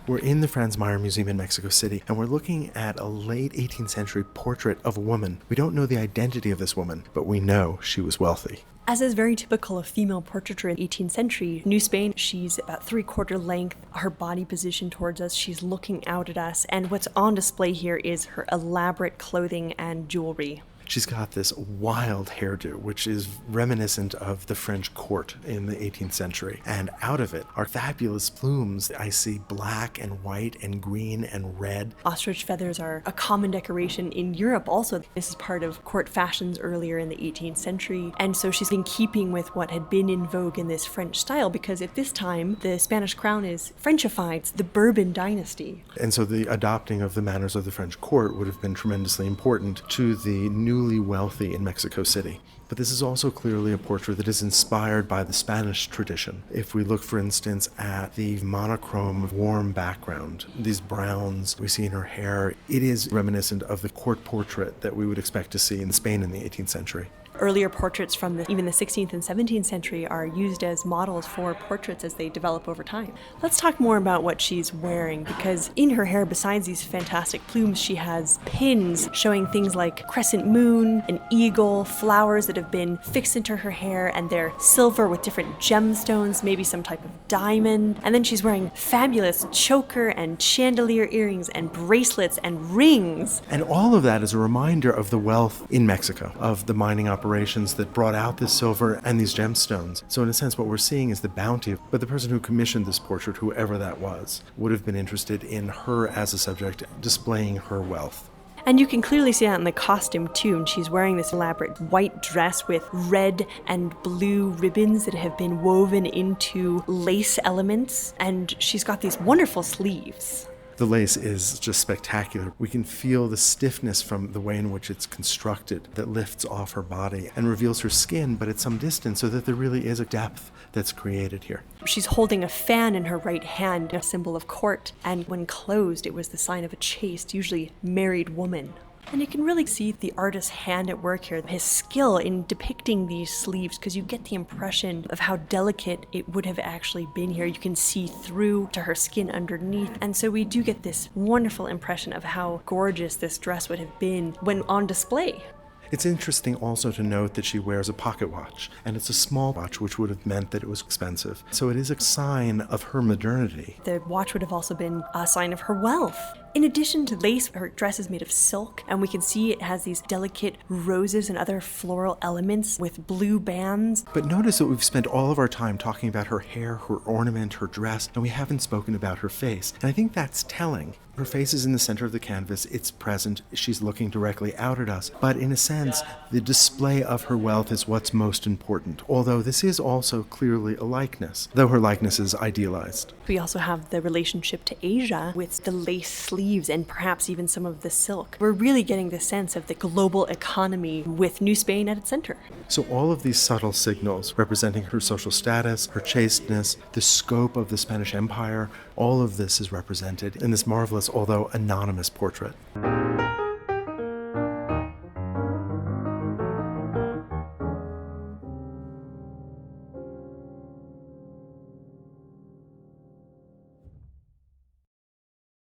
We're in the Franz Museum in Mexico City, and we're looking at a late 18th century portrait of a woman. We don't know the identity of this woman, but we know she was wealthy. As is very typical of female portraiture in the 18th century, New Spain, she's about 3/4 length, her body positioned towards us, she's looking out at us, and what's on display here is her elaborate clothing and jewelry. She's got this wild hairdo, which is reminiscent of the French court in the 18th century. And out of it are fabulous plumes. I see black and white and green and red. Ostrich feathers are a common decoration in Europe also. This is part of court fashions earlier in the 18th century. And so she's in keeping with what had been in vogue in this French style, because at this time, the Spanish crown is Frenchified. It's the Bourbon dynasty. And so the adopting of the manners of the French court would have been tremendously important to the newly wealthy in Mexico City. But this is also clearly a portrait that is inspired by the Spanish tradition. If we look, for instance, at the monochrome warm background, these browns we see in her hair, it is reminiscent of the court portrait that we would expect to see in Spain in the 18th century. Earlier portraits from even the 16th and 17th century are used as models for portraits as they develop over time. Let's talk more about what she's wearing, because in her hair, besides these fantastic plumes, she has pins showing things like crescent moon, an eagle, flowers that have been fixed into her hair, and they're silver with different gemstones, maybe some type of diamond. And then she's wearing fabulous choker and chandelier earrings and bracelets and rings. And all of that is a reminder of the wealth in Mexico, of the mining operations that brought out this silver and these gemstones. So in a sense, what we're seeing is the bounty. But the person who commissioned this portrait, whoever that was, would have been interested in her as a subject, displaying her wealth. And you can clearly see that in the costume too. And she's wearing this elaborate white dress with red and blue ribbons that have been woven into lace elements. And she's got these wonderful sleeves. The lace is just spectacular. We can feel the stiffness from the way in which it's constructed that lifts off her body and reveals her skin, but at some distance, so that there really is a depth that's created here. She's holding a fan in her right hand, a symbol of court, and when closed, it was the sign of a chaste, usually married woman. And you can really see the artist's hand at work here, his skill in depicting these sleeves, because you get the impression of how delicate it would have actually been here. You can see through to her skin underneath. And so we do get this wonderful impression of how gorgeous this dress would have been when on display. It's interesting also to note that she wears a pocket watch, and it's a small watch, which would have meant that it was expensive. So it is a sign of her modernity. The watch would have also been a sign of her wealth. In addition to lace, her dress is made of silk, and we can see it has these delicate roses and other floral elements with blue bands. But notice that we've spent all of our time talking about her hair, her ornament, her dress, and we haven't spoken about her face. And I think that's telling. Her face is in the center of the canvas, it's present, she's looking directly out at us. But in a sense, the display of her wealth is what's most important, although this is also clearly a likeness, though her likeness is idealized. We also have the relationship to Asia with the lace sleeves and perhaps even some of the silk. We're really getting the sense of the global economy with New Spain at its center. So all of these subtle signals representing her social status, her chasteness, the scope of the Spanish Empire, all of this is represented in this marvelous, although anonymous portrait.